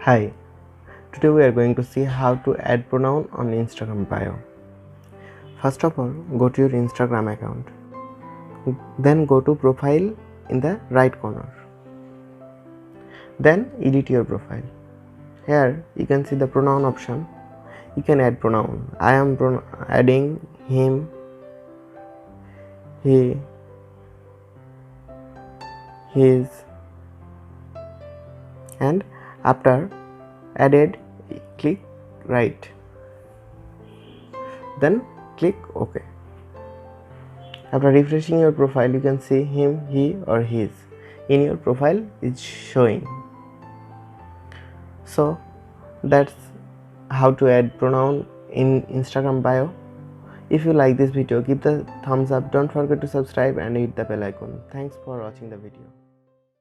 Hi, today we are going to see how to add pronoun on Instagram bio. First of all, go to your Instagram account. Then go to profile in the right corner. Then edit your profile. Here you can see the pronoun option. You can add pronoun. I am adding him, he, his, and after added, click right, then click OK. After refreshing your profile, you can see him, he or his in your profile is showing. So that's how to add pronoun in Instagram bio. If you like this video, give the thumbs up, don't forget to subscribe and hit the bell icon. Thanks for watching the video.